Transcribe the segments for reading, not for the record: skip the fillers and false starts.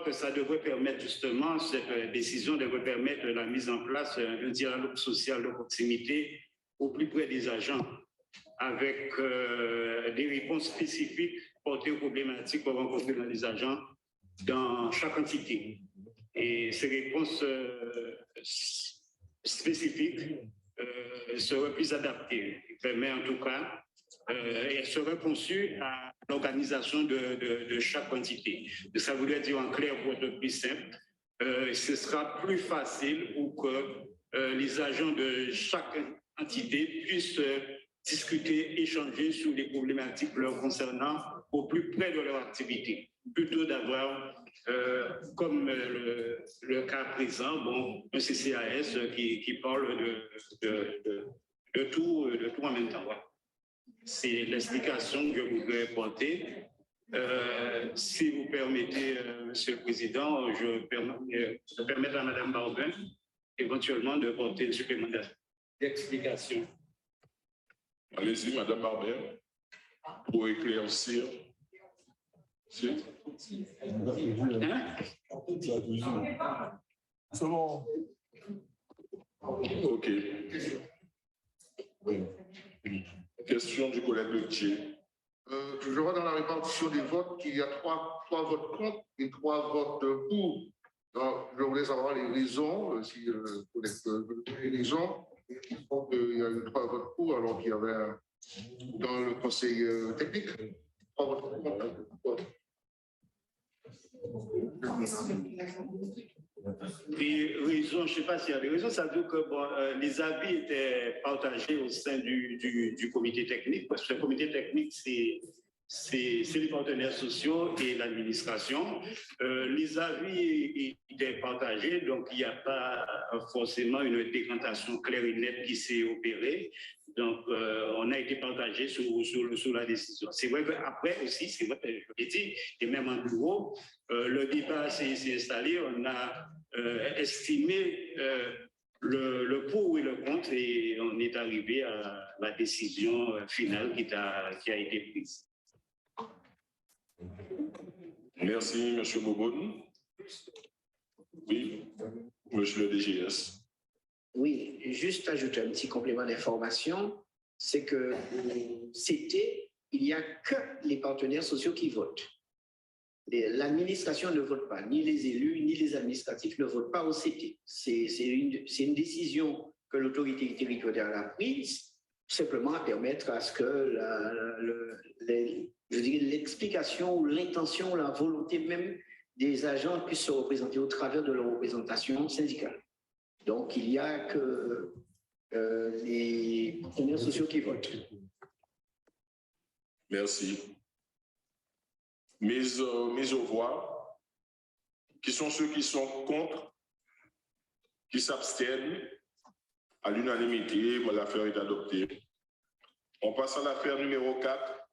que ça devrait permettre justement, cette décision devrait permettre la mise en place d'un dialogue social de proximité au plus près des agents, avec des réponses spécifiques portées aux problématiques qu'on rencontre dans les agents dans chaque entité. Et ces réponses spécifiques seraient plus adaptées. Mais en tout cas, elles seraient conçues à l'organisation de chaque entité. Ça voudrait dire en clair, pour être plus simple, ce sera plus facile pour que les agents de chaque entité puissent discuter, échanger sur les problématiques leur concernant au plus près de leur activité, plutôt d'avoir, comme le cas présent, bon, un CCAS qui parle de tout en même temps. Voilà. C'est l'explication que je voudrais porter. Si vous permettez, Monsieur le Président, je permets à Mme Barbin éventuellement de porter une supplément d'explication. Allez-y, Mme Barbin, pour éclaircir. C'est bon. OK. Question du collègue Letier. Je vois dans la répartition des votes qu'il y a trois votes contre et 3 votes pour. Donc, je voulais savoir les raisons, si le collègue peut donner les raisons. Il faut qu'il y a eu 3 votes pour, alors qu'il y avait dans le conseil technique 3 votes contre. Les raisons, je ne sais pas s'il y a des raisons, ça veut dire que bon, les avis étaient partagés au sein du comité technique, parce que le comité technique, c'est les partenaires sociaux et l'administration. Les avis étaient partagés, donc il n'y a pas forcément une décantation claire et nette qui s'est opérée. Donc, on a été partagé sur la décision. C'est vrai qu'après aussi, c'est vrai que je l'ai dit, et même en bureau, le débat s'est installé, on a estimé le pour et le contre et on est arrivé à la décision finale qui a été prise. Merci, M. Bobon. Oui, M. le DGS. Oui, juste ajouter un petit complément d'information, c'est que c'était, il n'y a que les partenaires sociaux qui votent. L'administration ne vote pas, ni les élus, ni les administratifs ne votent pas au CT. C'est une décision que l'autorité territoriale a prise, simplement à permettre à ce que l'explication ou l'intention, la volonté même des agents puissent se représenter au travers de leur représentation syndicale. Donc, il n'y a que les partenaires sociaux qui votent. Merci. Mise aux voix, qui sont ceux qui sont contre, qui s'abstiennent à l'unanimité. L'affaire est adoptée. On passe à l'affaire numéro 4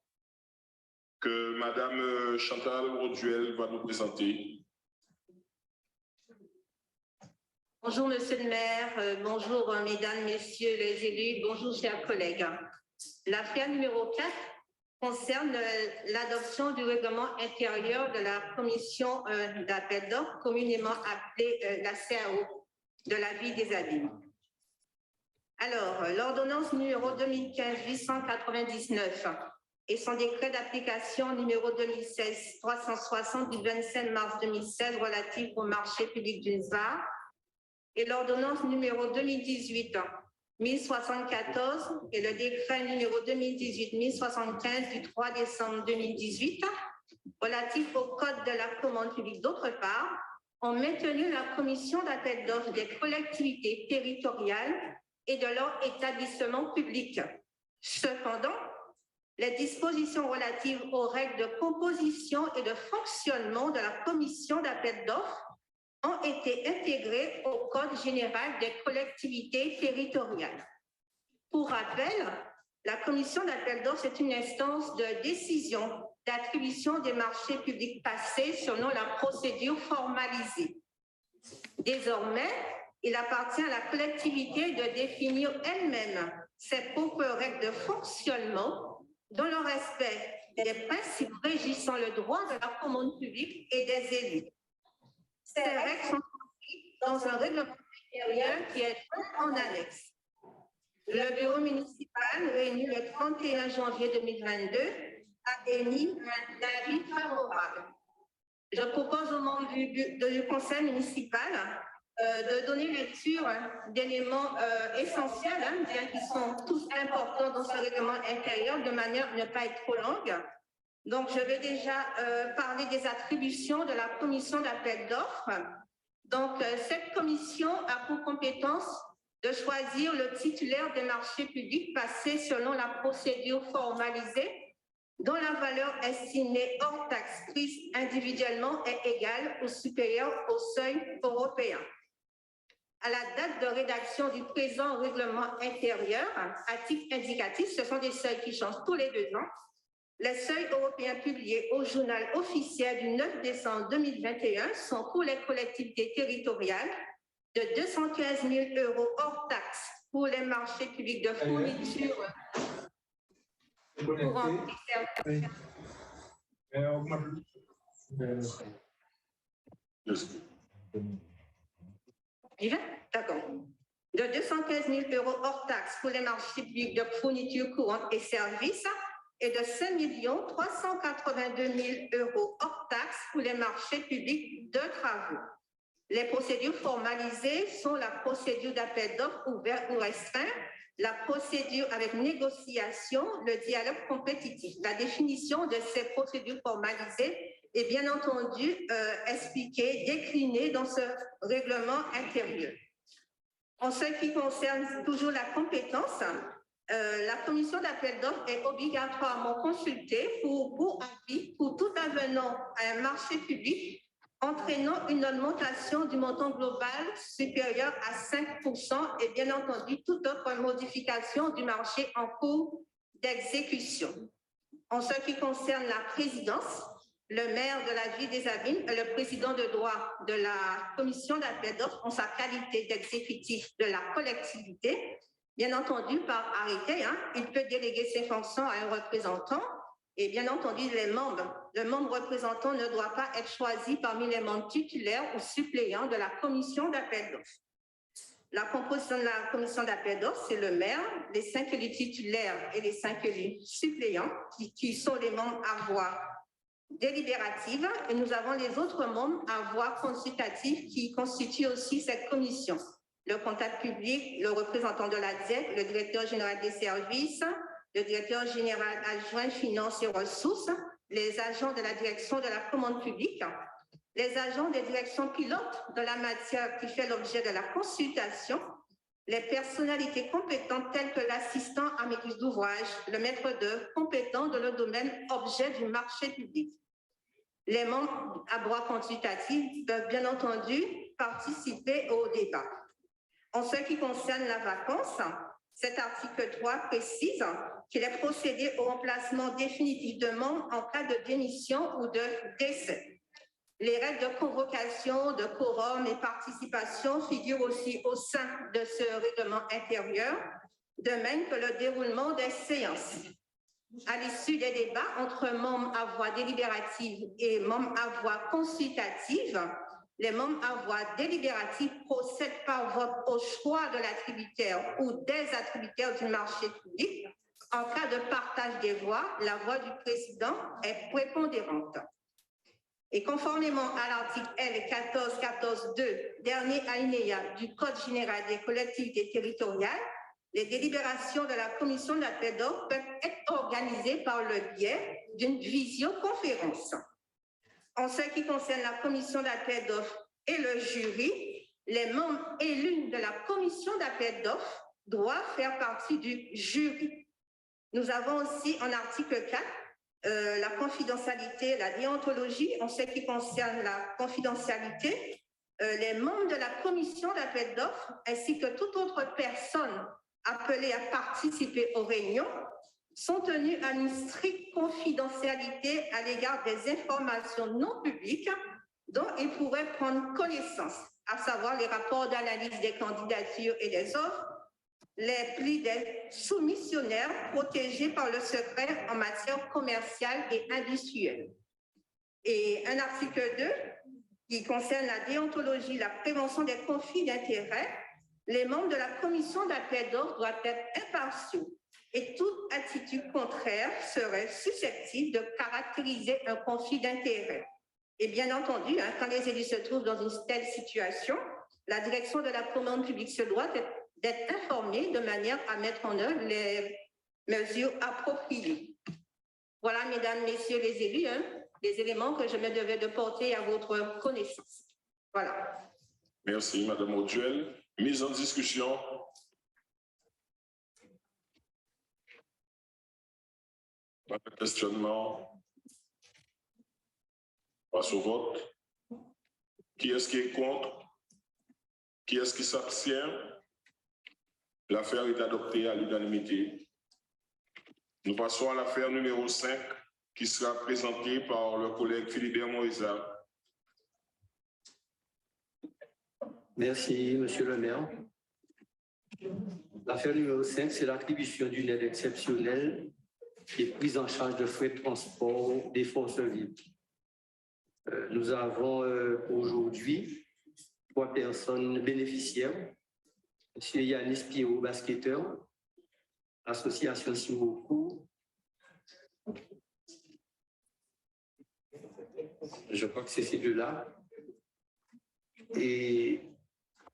que Mme Chantal Roduel va nous présenter. Bonjour, Monsieur le maire, bonjour, mesdames, messieurs les élus, bonjour, chers collègues. L'affaire numéro 4 concerne l'adoption du règlement intérieur de la commission d'appel d'offres, communément appelée la CAO, de la vie des abîmes. Alors, l'ordonnance numéro 2015-899 et son décret d'application numéro 2016-360 du 25 mars 2016 relatif au marché public d'une ZAR et l'ordonnance numéro 2018-1074 et le décret numéro 2018-1075 du 3 décembre 2018 relatif au code de la commande publique d'autre part, ont maintenu la commission d'appel d'offres des collectivités territoriales et de leur établissement public. Cependant, les dispositions relatives aux règles de composition et de fonctionnement de la commission d'appel d'offres ont été intégrées au Code général des collectivités territoriales. Pour rappel, la commission d'appel d'offres est une instance de décision d'attribution des marchés publics passés selon la procédure formalisée. Désormais, il appartient à la collectivité de définir elle-même ses propres règles de fonctionnement dans le respect des principes régissant le droit de la commande publique et des élus. Ces règles sont inscrites dans un règlement intérieur qui est en annexe. Le bureau municipal, réuni le 31 janvier 2022, a émis un avis favorable. Je propose aux membres du conseil municipal de donner lecture d'éléments essentiels, bien qu'ils sont tous importants dans ce règlement intérieur, de manière à ne pas être trop longue. Donc, je vais déjà parler des attributions de la commission d'appel d'offres. Donc, cette commission a pour compétence de choisir le titulaire des marchés publics passés selon la procédure formalisée, dont la valeur estimée hors taxe prise individuellement est égale ou supérieure au seuil européen. À la date de rédaction du présent règlement intérieur, à titre indicatif, ce sont des seuils qui changent tous les 2 ans. Les seuils européens publiés au journal officiel du 9 décembre 2021 sont pour les collectivités territoriales de 215 000 € hors taxe pour les marchés publics de fourniture courantes et services. D'accord. De 215 000 € hors taxe pour les marchés publics de fourniture courantes et services et de 5 382 000 € hors taxe pour les marchés publics de travaux. Les procédures formalisées sont la procédure d'appel d'offres ouvert ou restreint, la procédure avec négociation, le dialogue compétitif. La définition de ces procédures formalisées est bien entendu expliquée, déclinée dans ce règlement intérieur. En ce qui concerne toujours la compétence, la commission d'appel d'offres est obligatoirement consultée pour avis pour tout avenant à un marché public entraînant une augmentation du montant global supérieur à 5% et bien entendu toute autre modification du marché en cours d'exécution. En ce qui concerne la présidence, le maire de la ville des Abîmes est le président de droit de la commission d'appel d'offres en sa qualité d'exécutif de la collectivité. Bien entendu, par arrêté, il peut déléguer ses fonctions à un représentant. Et bien entendu, le membre représentant ne doit pas être choisi parmi les membres titulaires ou suppléants de la commission d'appel d'offres. La composition de la commission d'appel d'offres, c'est le maire, les 5 élus titulaires et les 5 élus suppléants qui sont les membres à voix délibérative. Et nous avons les autres membres à voix consultative qui constituent aussi cette commission. Le comptable public, le représentant de la DIEC, le directeur général des services, le directeur général adjoint finances et ressources, les agents de la direction de la commande publique, les agents des directions pilotes de la matière qui fait l'objet de la consultation, les personnalités compétentes telles que l'assistant à maîtrise d'ouvrage, le maître d'œuvre compétent dans le domaine objet du marché public. Les membres à droit consultatif peuvent bien entendu participer au débat. En ce qui concerne la vacance, cet article 3 précise qu'il est procédé au remplacement définitif de membres en cas de démission ou de décès. Les règles de convocation, de quorum et participation figurent aussi au sein de ce règlement intérieur, de même que le déroulement des séances. À l'issue des débats entre membres à voix délibérative et membres à voix consultative, les membres à voix délibérative procèdent par vote au choix de l'attributaire ou des attributaires du marché public. En cas de partage des voix, la voix du président est prépondérante. Et conformément à l'article L. 14.14.2, dernier alinéa du Code général des collectivités territoriales, les délibérations de la commission d'appel d'offres peuvent être organisées par le biais d'une visioconférence. En ce qui concerne la commission d'appel d'offres et le jury, les membres élus de la commission d'appel d'offres doivent faire partie du jury. Nous avons aussi en article 4 la confidentialité, la déontologie. En ce qui concerne la confidentialité, les membres de la commission d'appel d'offres ainsi que toute autre personne appelée à participer aux réunions sont tenus à une stricte confidentialité à l'égard des informations non publiques dont ils pourraient prendre connaissance, à savoir les rapports d'analyse des candidatures et des offres, les plis des soumissionnaires protégés par le secret en matière commerciale et industrielle. Et un article 2 qui concerne la déontologie, la prévention des conflits d'intérêts, les membres de la commission d'appel d'ordre doivent être impartiaux et toute attitude contraire serait susceptible de caractériser un conflit d'intérêts. Et bien entendu, quand les élus se trouvent dans une telle situation, la direction de la commande publique se doit d'être informée de manière à mettre en œuvre les mesures appropriées. Voilà, mesdames, messieurs les élus, les éléments que je me devais de porter à votre connaissance. Voilà. Merci, Madame Auduel. Mise en discussion. Pas de questionnement. Passe au vote. Qui est-ce qui est contre? Qui est-ce qui s'abstient? L'affaire est adoptée à l'unanimité. Nous passons à l'affaire numéro 5 qui sera présentée par le collègue Philibert Moïsa. Merci, Monsieur le maire. L'affaire numéro 5, c'est l'attribution d'une aide exceptionnelle et prise en charge de frais de transport des forces vives. Nous avons aujourd'hui 3 personnes bénéficiaires. M. Yanis Pierrot, basketteur, Association Simoku. Je crois que c'est ces deux-là. Et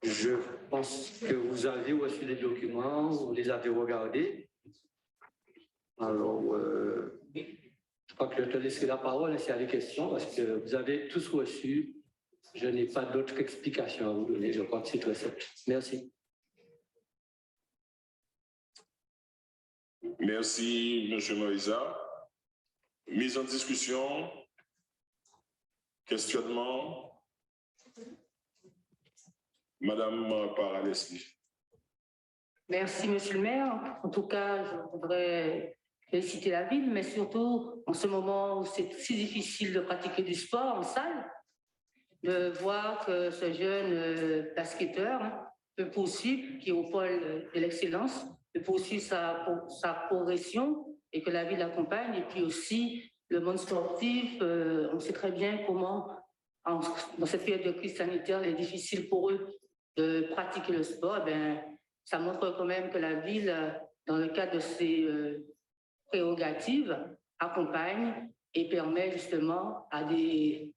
je pense que vous avez reçu les documents, vous les avez regardés. Alors, je crois que je te laisserai la parole s'il y a des questions, parce que vous avez tous reçu. Je n'ai pas d'autres explications à vous donner. Je crois que c'est très simple. Merci. Merci, M. Moïsa. Mise en discussion. Questionnement. Madame Paraleschi. Merci, Monsieur le maire. En tout cas, je voudrais féliciter la ville, mais surtout en ce moment où c'est si difficile de pratiquer du sport en salle, de voir que ce jeune basketteur peut poursuivre, qui est au pôle de l'excellence, peut poursuivre sa progression et que la ville l'accompagne. Et puis aussi, le monde sportif, on sait très bien comment, dans cette période de crise sanitaire, il est difficile pour eux de pratiquer le sport. Eh bien, ça montre quand même que la ville, dans le cadre de ses prérogatives, accompagne et permet justement à des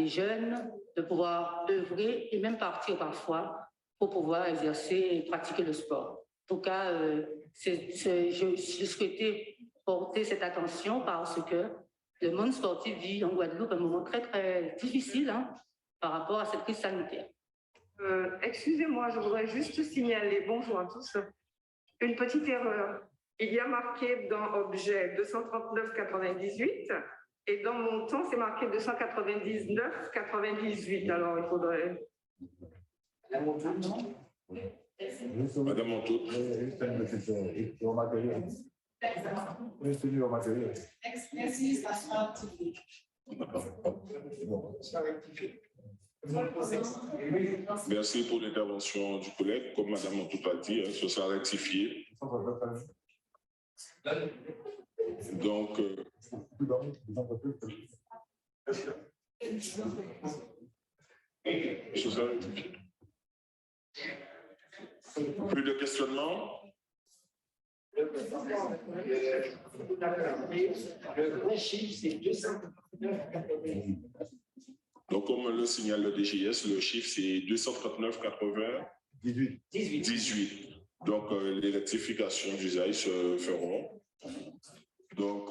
jeunes de pouvoir œuvrer et même partir parfois pour pouvoir exercer et pratiquer le sport. En tout cas, je souhaitais porter cette attention parce que le monde sportif vit en Guadeloupe un moment très, très difficile par rapport à cette crise sanitaire. Excusez-moi, je voudrais juste signaler, bonjour à tous, une petite erreur. Il y a marqué dans objet 239,98 et dans montant, c'est marqué 299,98. Alors, il faudrait... Madame Montaut. Merci pour l'intervention du collègue. Comme Madame Montaut a dit, ce sera rectifié. Donc, ce sera rectifié. Plus de questionnement? Le vrai chiffre, c'est 239,80. Donc, comme le signale le DGS, le chiffre, c'est 239,18. Donc, les rectifications d'usage se feront. Donc,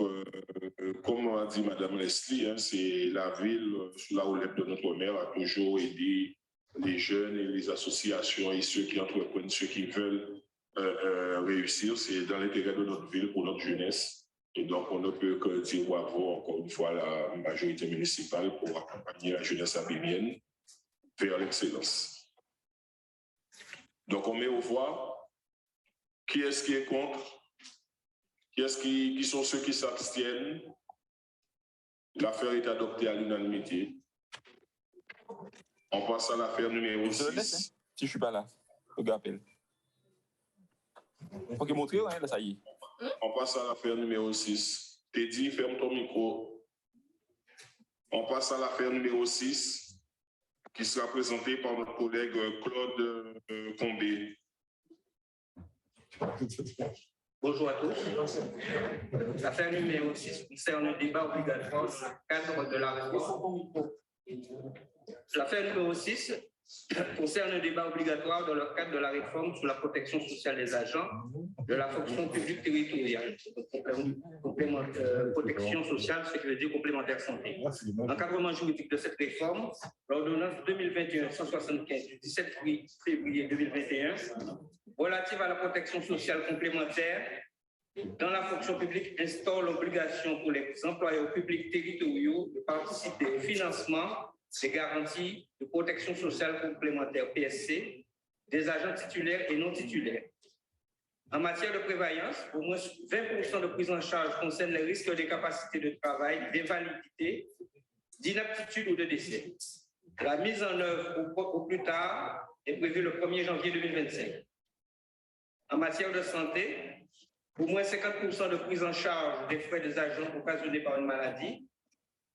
comme a dit Mme Leslie, c'est la ville, sous la houlette de notre maire, a toujours aidé les jeunes et les associations et ceux qui entreprennent, ceux qui veulent réussir. C'est dans l'intérêt de notre ville, pour notre jeunesse. Et donc, on ne peut que dire bravo encore une fois à la majorité municipale pour accompagner la jeunesse abémienne vers l'excellence. Donc, on met aux voix. Qui est-ce qui est contre? Qui sont ceux qui s'abstiennent? L'affaire est adoptée à l'unanimité. On passe à l'affaire numéro 6. Si je ne suis pas là, le gars appelle. Ok, montrer, là, ça y est. On passe à l'affaire numéro 6. Teddy, ferme ton micro. On passe à l'affaire numéro 6. qui sera présenté par notre collègue Claude Condé. Bonjour à tous. L'affaire numéro 6 concerne le débat obligatoire dans le cadre de la réforme. L'affaire numéro 6 concerne le débat obligatoire dans le cadre de la réforme sur la protection sociale des agents de la fonction publique territoriale. Protection sociale, ce qui veut dire complémentaire santé. L'encadrement juridique de cette réforme, l'ordonnance 2021-175 du 17 février 2021, relative à la protection sociale complémentaire dans la fonction publique, instaure l'obligation pour les employeurs publics territoriaux de participer au financement des garanties de protection sociale complémentaire PSC des agents titulaires et non titulaires. En matière de prévoyance, au moins 20% de prise en charge concerne les risques d'incapacité de travail, d'invalidité, d'inaptitude ou de décès. La mise en œuvre au plus tard est prévue le 1er janvier 2025. En matière de santé, au moins 50% de prise en charge des frais des agents occasionnés par une maladie,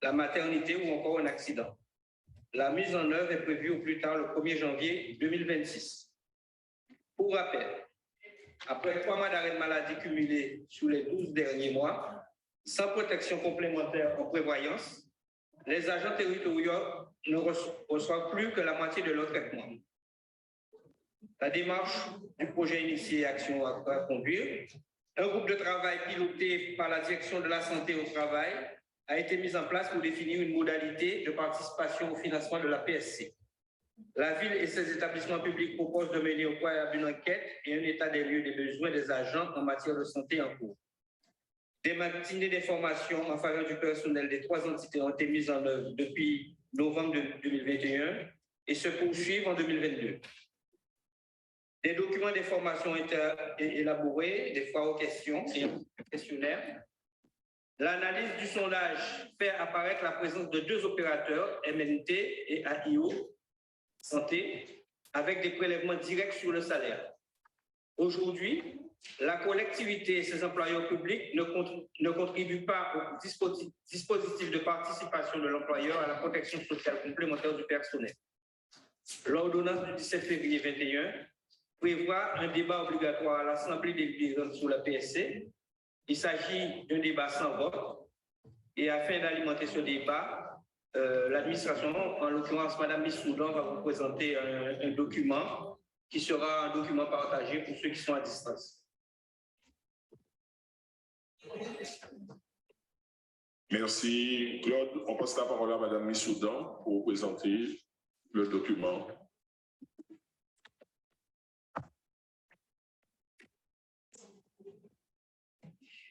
la maternité ou encore un accident. La mise en œuvre est prévue au plus tard le 1er janvier 2026. Pour rappel, après 3 mois d'arrêt de maladie cumulés sur les 12 derniers mois, sans protection complémentaire en prévoyance, les agents territoriaux ne reçoivent plus que la moitié de leur traitement. La démarche du projet initié Action à conduire, un groupe de travail piloté par la direction de la santé au travail a été mis en place pour définir une modalité de participation au financement de la PSC. La ville et ses établissements publics proposent de mener au préalable une enquête et un état des lieux des besoins des agents en matière de santé en cours. Des matinées d'information en faveur du personnel des 3 entités ont été mises en œuvre depuis novembre 2021 et se poursuivent en 2022. Des documents d'information ont été élaborés, des fois aux questions et aux questionnaires. L'analyse du sondage fait apparaître la présence de 2 opérateurs, MNT et AIO Santé, avec des prélèvements directs sur le salaire. Aujourd'hui, la collectivité et ses employeurs publics ne contribuent pas au dispositif de participation de l'employeur à la protection sociale complémentaire du personnel. L'ordonnance du 17 février 2021 prévoit un débat obligatoire à l'Assemblée délibérante sur la PSC. Il s'agit d'un débat sans vote et afin d'alimenter ce débat, l'administration, en l'occurrence Mme Missoudan, va vous présenter un document qui sera un document partagé pour ceux qui sont à distance. Merci Claude. On passe la parole à Mme Missoudan pour présenter le document.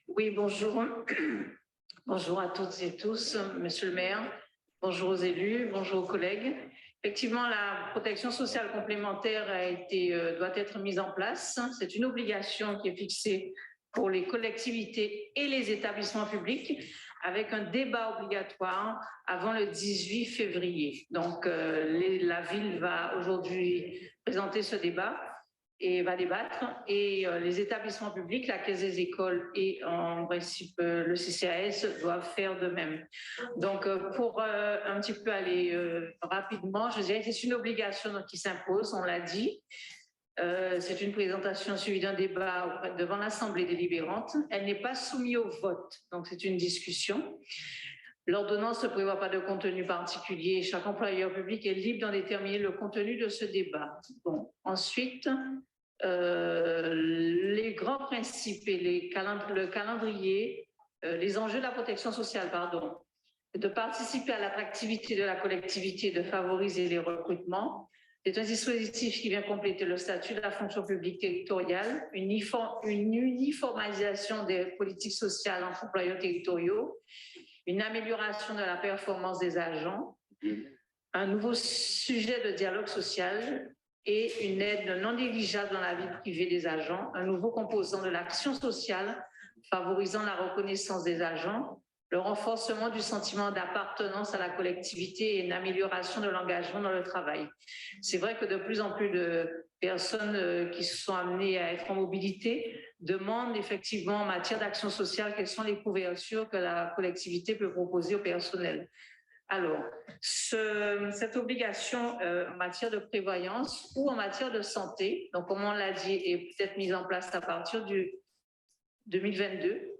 Oui, bonjour. Bonjour à toutes et tous, Monsieur le maire. Bonjour aux élus, bonjour aux collègues. Effectivement, la protection sociale complémentaire doit être mise en place. C'est une obligation qui est fixée pour les collectivités et les établissements publics avec un débat obligatoire avant le 18 février. Donc, la ville va aujourd'hui présenter ce débat et va débattre. Et les établissements publics, la Caisse des écoles et en principe le CCAS doivent faire de même. Donc, pour un petit peu aller rapidement, je dirais que c'est une obligation qui s'impose, on l'a dit. C'est une présentation suivie d'un débat devant l'Assemblée délibérante. Elle n'est pas soumise au vote, donc c'est une discussion. L'ordonnance ne prévoit pas de contenu particulier. Chaque employeur public est libre d'en déterminer le contenu de ce débat. Bon. Ensuite, les grands principes et le calendrier, les enjeux de la protection sociale, de participer à l'attractivité de la collectivité, de favoriser les recrutements. C'est un dispositif qui vient compléter le statut de la fonction publique territoriale, une uniformisation des politiques sociales entre employeurs territoriaux, une amélioration de la performance des agents, un nouveau sujet de dialogue social et une aide non négligeable dans la vie privée des agents, un nouveau composant de l'action sociale favorisant la reconnaissance des agents, le renforcement du sentiment d'appartenance à la collectivité et une amélioration de l'engagement dans le travail. C'est vrai que de plus en plus de personnes qui se sont amenées à être en mobilité demandent effectivement en matière d'action sociale quelles sont les couvertures que la collectivité peut proposer au personnel. Alors, cette obligation en matière de prévoyance ou en matière de santé, donc comme on l'a dit, est peut-être mise en place à partir du 2022.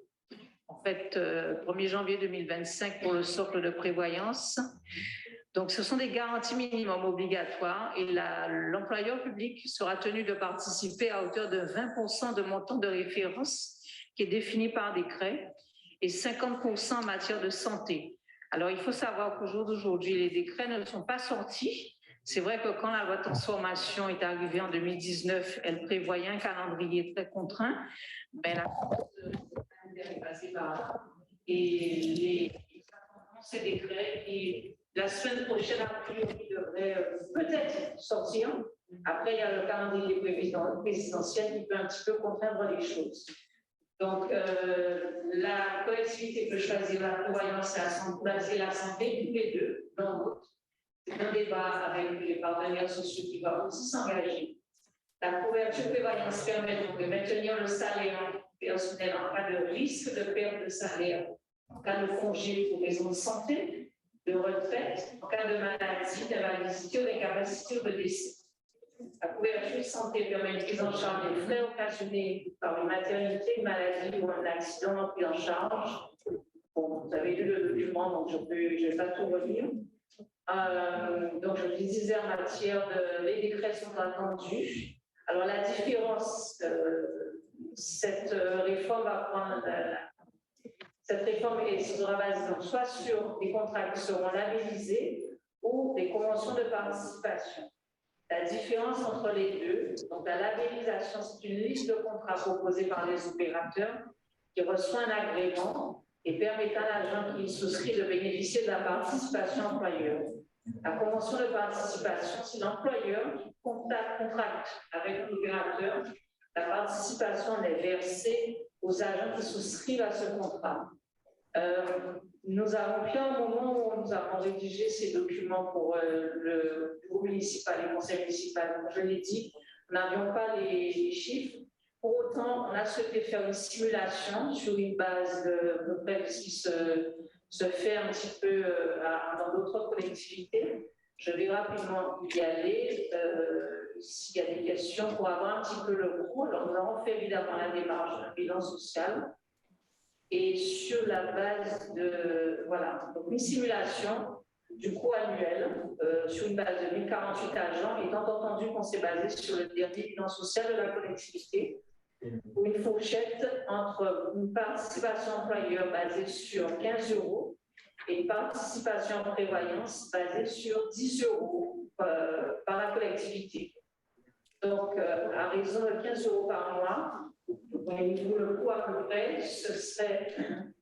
En fait, 1er janvier 2025 pour le socle de prévoyance. Donc, ce sont des garanties minimum obligatoires et l'employeur public sera tenu de participer à hauteur de 20% de montant de référence qui est défini par décret et 50% en matière de santé. Alors, il faut savoir qu'au jour d'aujourd'hui, les décrets ne sont pas sortis. C'est vrai que quand la loi de transformation est arrivée en 2019, elle prévoyait un calendrier très contraint, mais la est passée par là. Et ces décrets, et la semaine prochaine, a priori, devrait peut-être sortir. Après, il y a le calendrier présidentiel qui peut un petit peu contraindre les choses. Donc, la collectivité peut choisir la prévoyance et la santé, tous les deux, l'un l'autre. C'est un débat avec les partenaires sociaux qui vont aussi s'engager. La couverture prévoyance permet donc de maintenir le salaire personnel en cas de risque de perte de salaire, en cas de congé pour raison de santé, de retraite, en cas de maladie, d'invalidité ou d'incapacité ou de décès. La couverture santé permet une prise en charge des frais occasionnés par une maternité, une maladie ou un accident pris en charge. Bon, vous avez lu le document, donc je ne vais pas tout relire. Donc, je vous disais en matière les décrets sont attendus. Alors, la différence, cette réforme va prendre. Cette réforme sera basée donc soit sur des contrats qui seront labellisés ou des conventions de participation. La différence entre les deux, donc la labellisation, c'est une liste de contrats proposés par les opérateurs qui reçoit un agrément et permettant à l'agent qui y souscrit de bénéficier de la participation employeur. La convention de participation, c'est l'employeur qui contracte avec l'opérateur. La participation est versée aux agents qui souscrivent à ce contrat. Nous avons pris un moment où nous avons rédigé ces documents pour le bureau municipal et le conseil municipal. Comme je l'ai dit, nous n'avions pas les chiffres. Pour autant, on a souhaité faire une simulation sur une base de près ce qui se fait un petit peu dans d'autres collectivités. Je vais rapidement y aller s'il y a des questions pour avoir un petit peu le cours. Alors, nous avons fait évidemment la démarche d'un bilan social et sur la base de, voilà, donc une simulation du coût annuel sur une base de 1048 agents, étant entendu qu'on s'est basé sur le dernier bilan social de la collectivité, pour une fourchette entre une participation employeur basée sur 15 € et une participation en prévoyance basée sur 10 € par la collectivité. Donc, à raison de 15 € par mois, pour le coût à peu près, ce serait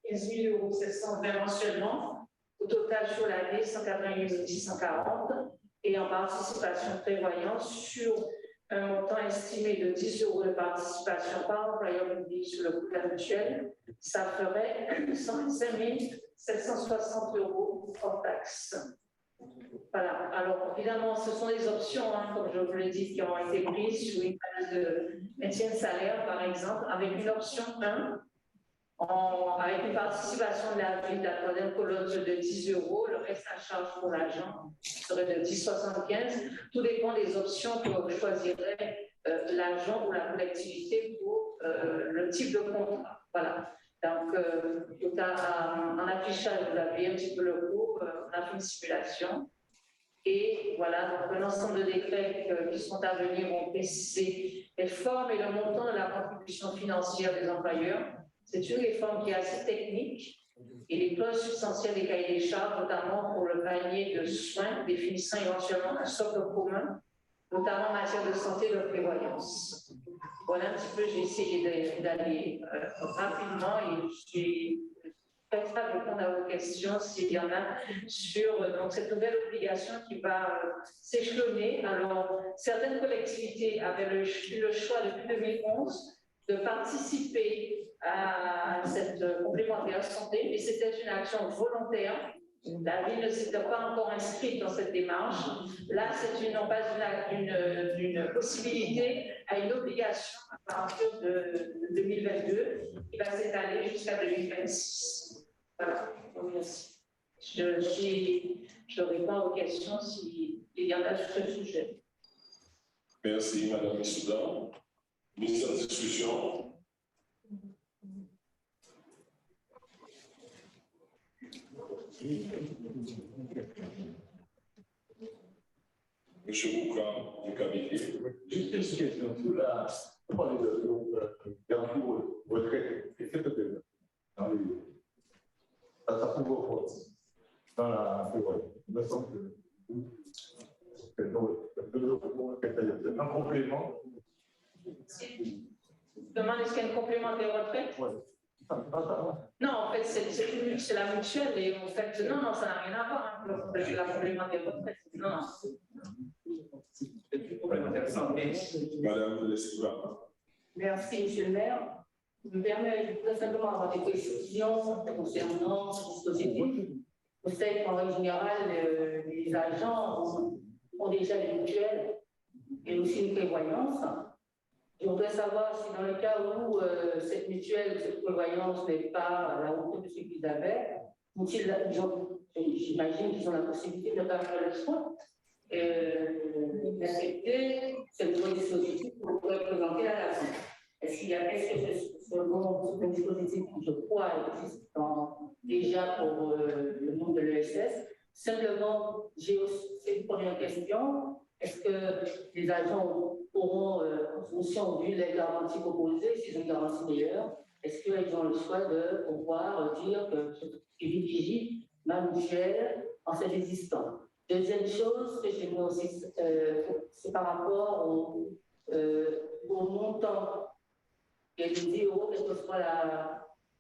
15 720 € mensuellement. Au total, sur l'année, 188 640 et en participation prévoyance sur un montant estimé de 10 € de participation par employeur public sur le coût mutuel, ça ferait 125 760 € hors taxe. Voilà. Alors, évidemment, ce sont des options, hein, comme je vous l'ai dit, qui ont été prises sur une base de maintien de salaire, par exemple, avec une option 1, avec une participation de la ville de la troisième colonne de 10 €, le reste à charge pour l'agent serait de 10,75 €. Tout dépend des options que choisirait l'agent ou la collectivité pour le type de contrat. Voilà. Donc, en affichage, vous avez un petit peu le cours, on a fait une simulation. Et voilà, donc un ensemble de décrets qui sont à venir vont préciser les formes et le montant de la contribution financière des employeurs. C'est une réforme qui est assez technique et les clauses substantielles des cahiers des charges, notamment pour le panier de soins, définissant éventuellement un socle commun, notamment en matière de santé et de prévoyance. Voilà un petit peu, j'ai essayé d'aller rapidement et je suis prête à répondre à vos questions s'il y en a sur donc, cette nouvelle obligation qui va s'échelonner. Alors, certaines collectivités avaient eu le choix depuis 2011 de participer à cette complémentaire santé, mais c'était une action volontaire. La ville ne s'était pas encore inscrite dans cette démarche. Là, on passe d'une possibilité à une obligation à partir de 2022 qui va s'étaler jusqu'à 2026. Voilà, merci. Je réponds aux questions s'il y en a sur ce sujet. Merci, Madame Missoudan. Mise en discussion. Monsieur Bouka, du cabinet. Juste une question. Sur la garantie retraite, c'est peut-être dans les. Ça pourrait avoir dans la. Il me semble que. En complément. Demande est-ce qu'il y a un complément des retraites? Oui. Non, en fait, c'est la mutuelle et en fait, non, ça n'a rien à voir. Hein, la complémentaire des retraites. Non. Madame Lescura. Merci, Monsieur le maire. Je me permets très simplement avoir des précisions concernant ce dispositif. Vous savez qu'en règle générale, les agents ont déjà des mutuelles et aussi une prévoyance. Je voudrais savoir si dans le cas où cette mutuelle, cette prévoyance n'est pas à la hauteur de ce qu'ils avaient, j'imagine qu'ils ont la possibilité de faire le choix d'accepter ce nouveau dispositif pour représenter à la fin. Est-ce que ce dispositif, je crois, existe déjà pour le monde de l'ESS? Simplement, j'ai aussi une première question. Est-ce que les agents auront, en fonction les garanties proposées, s'ils ont une garantie meilleure, est-ce qu'ils ont le choix de pouvoir dire que je privilégie ma mutuelle en fait existant? Deuxième chose que j'aimerais aussi, c'est par rapport au montant et les 10 euros, quelle que soit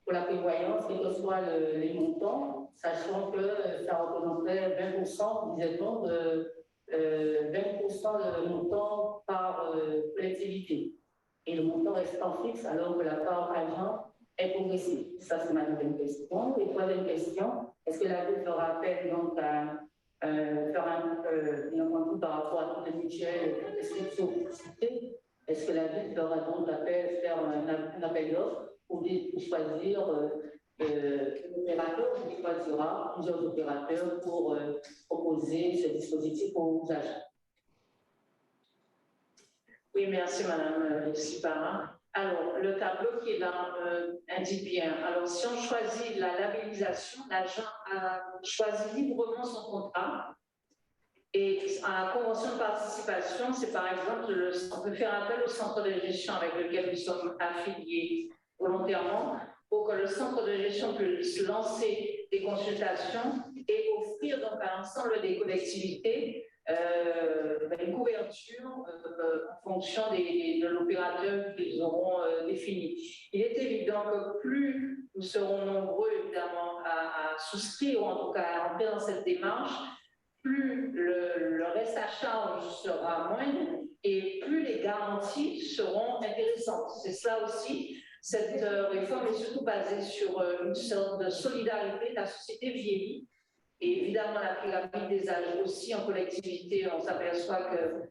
pour la prévoyance, quels que soient les montants, sachant que ça représenterait 20%, disait-on, de 20% de montant par collectivité. Et le montant restant fixe alors que la part agent est progressive. Ça, c'est ma deuxième question. Et troisième question, est-ce que la ville fera appel donc à faire un par rapport à toutes les mutuelles, est-ce que la ville fera donc faire un appel d'offres pour choisir l'opérateur qui choisira plusieurs opérateurs pour proposer ce dispositif aux agents? Oui, merci Madame Sipara. Alors, le tableau qui est là indique bien. Alors, si on choisit la labellisation, l'agent a choisi librement son contrat. Et à la convention de participation, c'est par exemple, on peut faire appel au centre de gestion avec lequel nous sommes affiliés volontairement pour que le centre de gestion puisse lancer des consultations et offrir donc à l'ensemble des collectivités une couverture en fonction de l'opérateur qu'ils auront défini. Il est évident que plus nous serons nombreux, évidemment, à souscrire ou en tout cas à entrer dans cette démarche, plus le reste à charge sera moindre et plus les garanties seront intéressantes. C'est ça aussi. Cette réforme est surtout basée sur une sorte de solidarité. La société vieillit. Et évidemment, la pyramide des âges aussi en collectivité, on s'aperçoit que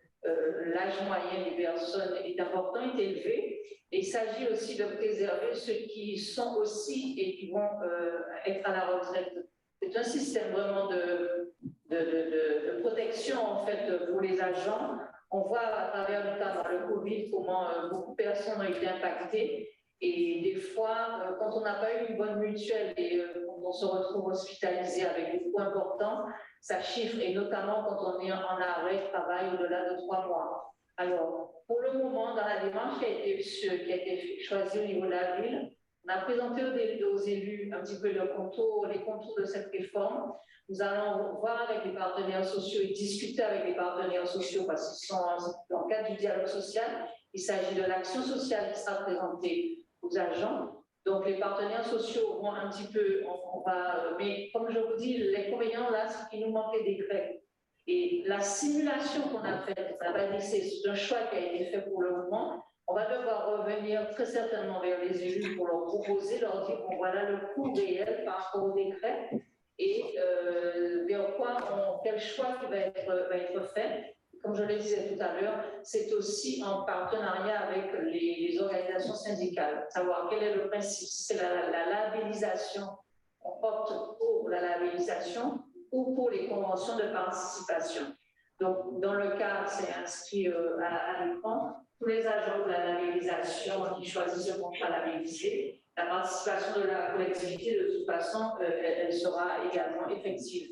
l'âge moyen des personnes est important, est élevé. Et il s'agit aussi de préserver ceux qui sont aussi et qui vont être à la retraite. C'est un système vraiment de protection en fait pour les agents. On voit à travers notamment le Covid comment beaucoup de personnes ont été impactées. Et des fois, quand on n'a pas eu une bonne mutuelle et on se retrouve hospitalisé avec des coûts importants, ça chiffre, et notamment quand on est en arrêt de travail au-delà de 3 mois. Alors, pour le moment, dans la démarche qui a été choisie au niveau de la ville, on a présenté aux élus un petit peu les contours de cette réforme. Nous allons voir avec les partenaires sociaux et discuter avec les partenaires sociaux parce qu'ils sont dans le cadre du dialogue social. Il s'agit de l'action sociale qui sera présentée aux agents. Donc, les partenaires sociaux vont un petit peu, mais comme je vous dis, l'inconvénient là, c'est qu'il nous manque des décrets. Et la simulation qu'on a faite, c'est un choix qui a été fait pour le moment. On va devoir revenir très certainement vers les élus pour leur proposer, leur dire bon, voilà le coût réel par rapport au décret et vers quel choix qui va être fait. Comme je le disais tout à l'heure, c'est aussi en partenariat avec les organisations syndicales, savoir quel est le principe. C'est la labellisation on opte pour la labellisation ou pour les conventions de participation. Donc, dans le cas, c'est inscrit à l'écran, tous les agents de la labellisation qui choisissent ce contrat labellisé, la participation de la collectivité, de toute façon, elle sera également effective.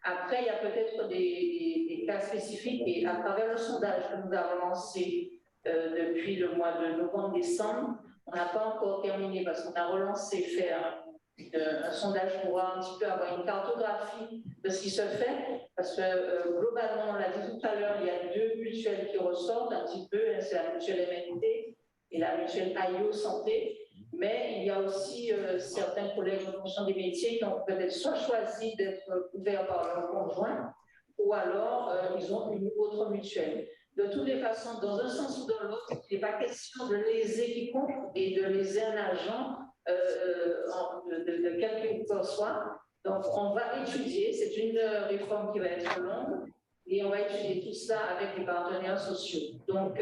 Après, il y a peut-être des cas spécifiques et à travers le sondage que nous avons lancé depuis le mois de novembre-décembre, on n'a pas encore terminé parce qu'on a relancé, fait un sondage pour voir un petit peu avoir une cartographie de ce qui se fait. Parce que globalement, on l'a dit tout à l'heure, il y a deux mutuelles qui ressortent un petit peu, c'est la mutuelle MNT et la mutuelle AIO Santé. Mais il y a aussi certains collègues en fonction des métiers qui ont peut-être soit choisi d'être couverts par leur conjoint ou alors ils ont une autre mutuelle. De toutes les façons, dans un sens ou dans l'autre, il n'est pas question de léser quiconque et de léser un agent de quel qu'il soit. Donc, on va étudier, c'est une réforme qui va être longue et on va étudier tout ça avec les partenaires sociaux. Donc,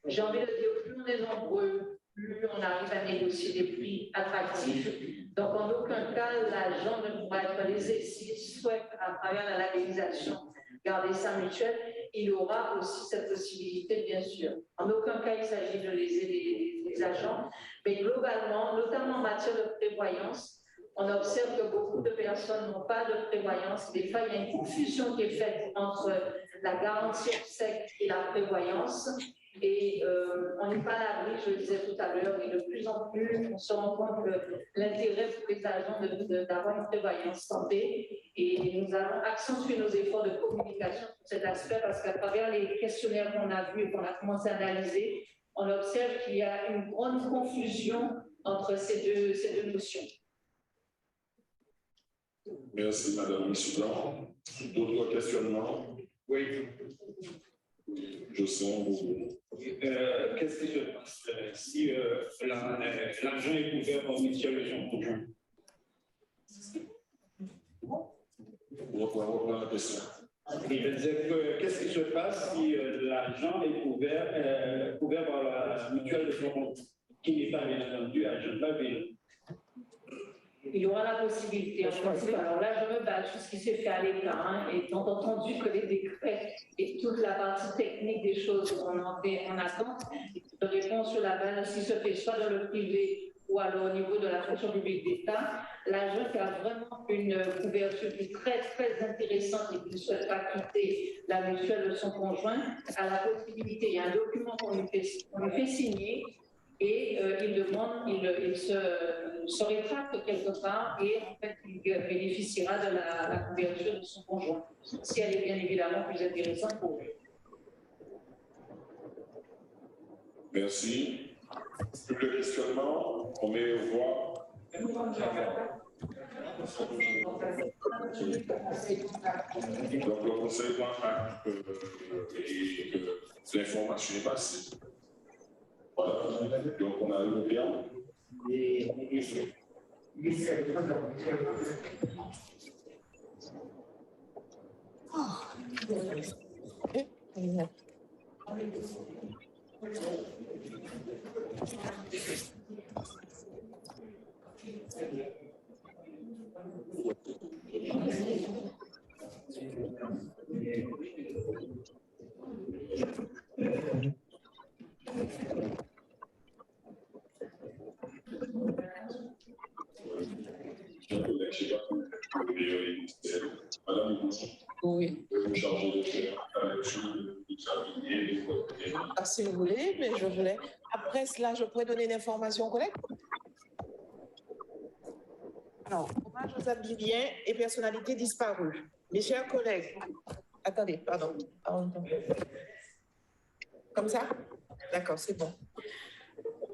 j'ai envie de dire, plus on est nombreux, plus on arrive à négocier des prix attractifs. Donc, en aucun cas, l'agent ne pourra être lésé. S'il souhaite, à travers la labellisation, garder sa mutuelle, il aura aussi cette possibilité, bien sûr. En aucun cas, il s'agit de léser les agents, mais globalement, notamment en matière de prévoyance, on observe que beaucoup de personnes n'ont pas de prévoyance. Des fois, il y a une confusion qui est faite entre la garantie obsèque et la prévoyance. Et on n'est pas à l'abri, je le disais tout à l'heure, et de plus en plus, on se rend compte que l'intérêt pour les agents d'avoir une prévoyance santé. Et nous allons accentuer nos efforts de communication sur cet aspect parce qu'à travers les questionnaires qu'on a vus et qu'on a commencé à analyser, on observe qu'il y a une grande confusion entre ces deux notions. Merci, Madame Missoula. D'autres questionnements? Oui. Je sens. Qu'est-ce qui se passe si l'agent est couvert par mutuelle de son conjoint? Reprends la question. Et je disais que qu'est-ce qui se passe si l'agent est couvert par la mutuelle de son conjoint, qui n'est pas bien entendu agent de la ville? Il y aura la possibilité. Alors là, je me base sur ce qui s'est fait à l'État, hein, étant entendu que les décrets et toute la partie technique des choses, on attend de réponse sur la base, si se fait soit dans le privé ou alors au niveau de la fonction publique d'État. L'agent qui a vraiment une couverture très, très intéressante et qui ne souhaite pas quitter la mutuelle de son conjoint, a la possibilité, il y a un document qu'on lui fait signer, et il se rétracte quelque part et en fait il bénéficiera de la couverture de son conjoint, si elle est bien évidemment plus intéressante pour lui. Merci. Plus de questionnements, on met aux voix. Donc le conseil prend acte et que l'information est passée. Voilà. Donc on a le terme. Oui. Si vous voulez, mais je voulais. Après cela, je pourrais donner une information collègue. Alors, hommage aux Abdiviens et personnalités disparues. Mes chers collègues, attendez, pardon. Comme ça? D'accord, c'est bon.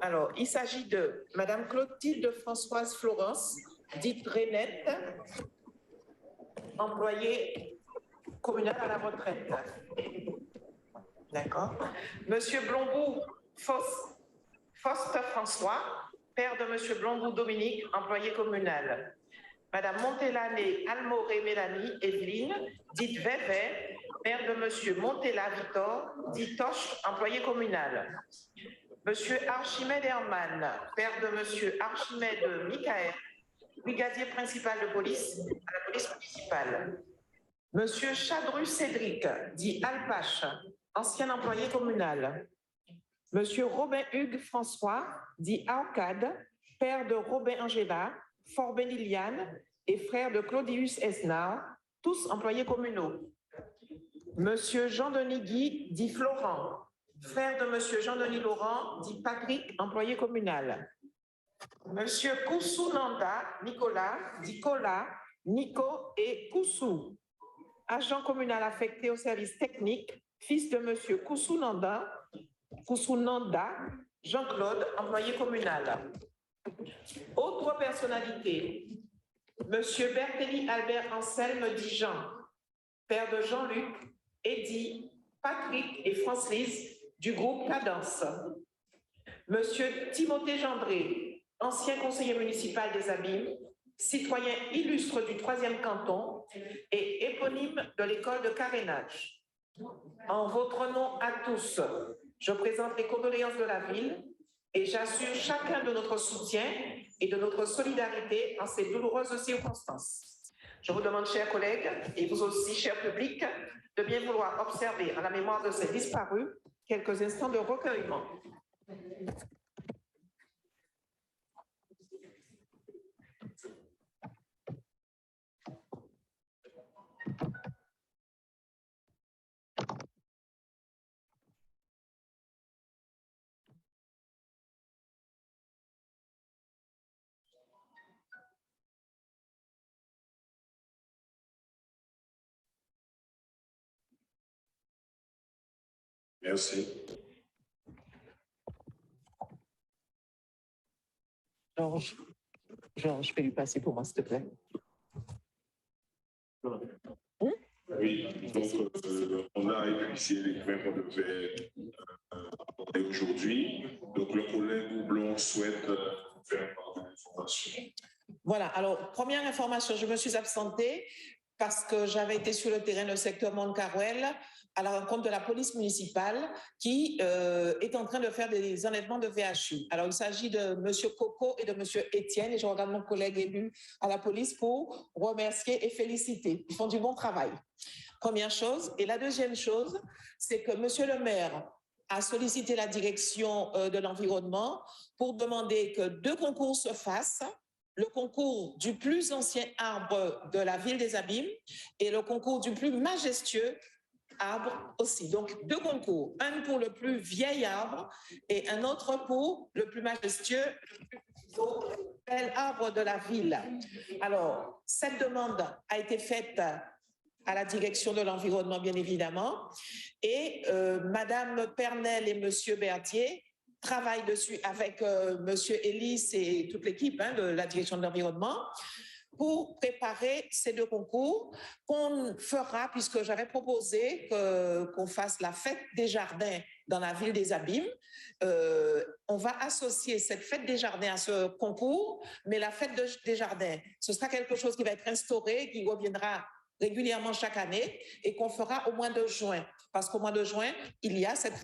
Alors, il s'agit de Madame Clotilde Françoise Florence, dite Renette, employée communale à la retraite. D'accord. Monsieur Blombou Faust François, père de Monsieur Blombou Dominique, employé communal. Madame Montelané Almoré Mélanie Evelyne, dite Vévé, mère de Monsieur Montella Victor, dit Toche, employé communal. Monsieur Archimède Herman, père de Monsieur Archimède Michael, brigadier principal de police à la police municipale. Monsieur Chadru Cédric, dit Alpache, ancien employé communal. Monsieur Robin Hugues François, dit Arcade, père de Robin Angela, Forbin Liliane et frère de Claudius Esnard, tous employés communaux. Monsieur Jean-Denis Guy, dit Florent, frère de Monsieur Jean-Denis Laurent, dit Patrick, employé communal. Monsieur Koussounanda Nicolas, dit Cola, Nico et Koussou, agent communal affecté au service technique, fils de Monsieur Koussounanda, Jean-Claude, employé communal. Autres personnalités, Monsieur Bertelli Albert Anselme dit Jean, père de Jean-Luc, Eddy, Patrick et Francis du groupe Cadence. Monsieur Timothée Gendré, ancien conseiller municipal des Abîmes, citoyen illustre du 3e canton et éponyme de l'école de carénage. En votre nom à tous, je présente les condoléances de la ville et j'assure chacun de notre soutien et de notre solidarité en ces douloureuses circonstances. Je vous demande, chers collègues, et vous aussi, chers publics, de bien vouloir observer en la mémoire de ces disparus quelques instants de recueillement. Merci. Georges, je peux lui passer pour moi, s'il te plaît. Oui, donc on a épuisé les points qu'on devait aborder aujourd'hui. Donc le collègue Houblon souhaite faire part de l'information. Voilà, alors première information, je me suis absentée parce que j'avais été sur le terrain du secteur Montcarouel à la rencontre de la police municipale qui est en train de faire des enlèvements de VHU. Alors, il s'agit de M. Coco et de M. Étienne, et je regarde mon collègue élu à la police pour remercier et féliciter. Ils font du bon travail. Première chose. Et la deuxième chose, c'est que M. le maire a sollicité la direction de l'environnement pour demander que 2 concours se fassent. Le concours du plus ancien arbre de la ville des Abîmes et le concours du plus majestueux arbre aussi. Donc, 2 concours, un pour le plus vieil arbre et un autre pour le plus majestueux, le plus bel arbre de la ville. Alors, cette demande a été faite à la direction de l'environnement, bien évidemment, et Madame Pernel et Monsieur Berthier travaillent dessus avec Monsieur Ellis et toute l'équipe de la direction de l'environnement pour préparer ces 2 concours qu'on fera, puisque j'avais proposé qu'on fasse la fête des jardins dans la ville des Abîmes. On va associer cette fête des jardins à ce concours, mais la fête des jardins, ce sera quelque chose qui va être instauré, qui reviendra régulièrement chaque année et qu'on fera au mois de juin. Parce qu'au mois de juin, il y a cette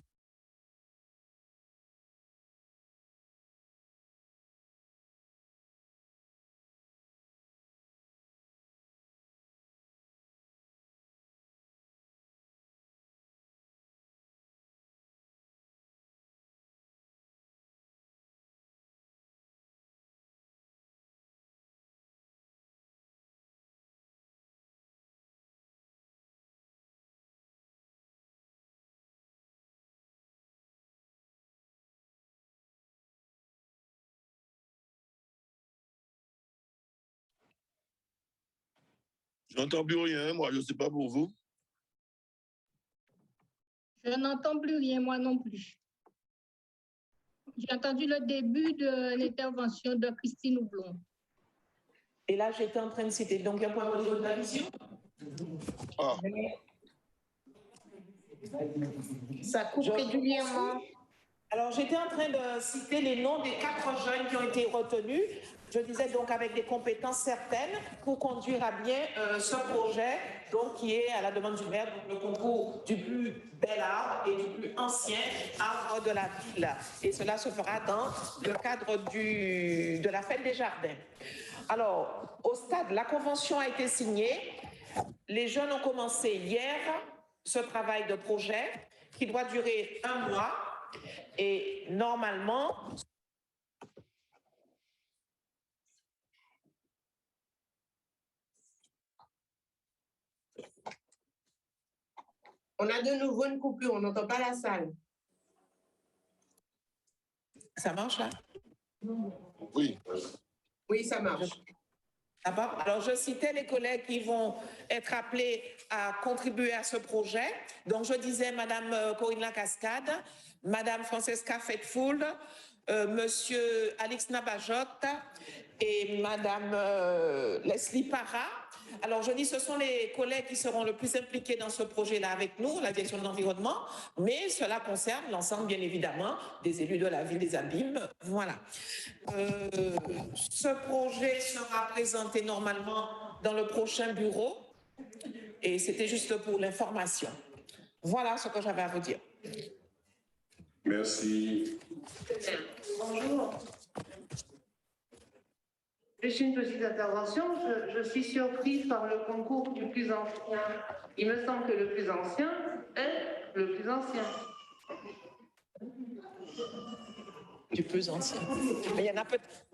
Je n'entends plus rien, moi, je ne sais pas pour vous. Je n'entends plus rien, moi non plus. J'ai entendu le début de l'intervention de Christine Houblon. Et là, j'étais en train de citer. Donc, il y a un point de la vision. Ah. Ça coupe régulièrement. Alors, j'étais en train de citer les noms des 4 jeunes qui ont été retenus. Je disais donc avec des compétences certaines pour conduire à bien ce projet, donc qui est à la demande du maire, donc le concours du plus bel arbre et du plus ancien arbre de la ville. Et cela se fera dans le cadre de la fête des jardins. Alors, au stade, la convention a été signée. Les jeunes ont commencé hier ce travail de projet qui doit durer 1 mois. Et normalement, on a de nouveau une coupure, on n'entend pas la salle. Ça marche là? Oui. Oui, ça marche. D'abord, alors je citais les collègues qui vont être appelés à contribuer à ce projet. Donc je disais Madame Corinne Lacascade, Madame Francesca Faithfull, Monsieur Alex Nabajot et Madame Leslie Parra. Alors je dis ce sont les collègues qui seront le plus impliqués dans ce projet-là avec nous, la direction de l'environnement, mais cela concerne l'ensemble bien évidemment des élus de la ville des Abîmes. Voilà. Ce projet sera présenté normalement dans le prochain bureau et c'était juste pour l'information. Voilà ce que j'avais à vous dire. Merci. Bonjour. Juste une petite intervention. Je suis surprise par le concours du plus ancien. Il me semble que le plus ancien est le plus ancien. Du plus ancien. Mais il y en a peut-être.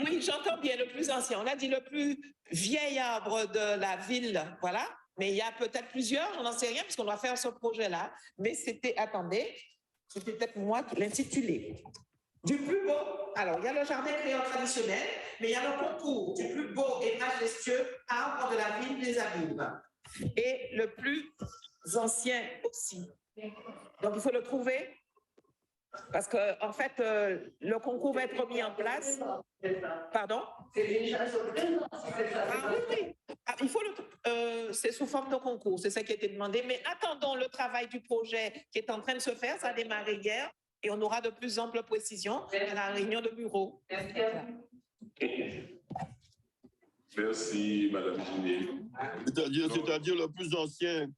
Oui, j'entends bien le plus ancien. On a dit le plus vieil arbre de la ville, voilà. Mais il y a peut-être plusieurs, on n'en sait rien, puisqu'on doit faire ce projet-là. Mais c'était, attendez, c'était peut-être moi qui l'intitulé. Du plus beau, alors il y a le jardin créole traditionnel, mais il y a le concours du plus beau et majestueux arbre de la ville des Abîmes. Et le plus ancien aussi. Donc il faut le trouver. Parce que, en fait, le concours va être mis en place. Pardon? C'est déjà oui. Ah, il faut c'est sous forme de concours, c'est ça qui a été demandé. Mais attendons le travail du projet qui est en train de se faire, ça a démarré hier, et on aura de plus amples précisions à la réunion de bureau. Merci, Madame Giné. C'est-à-dire le plus ancien.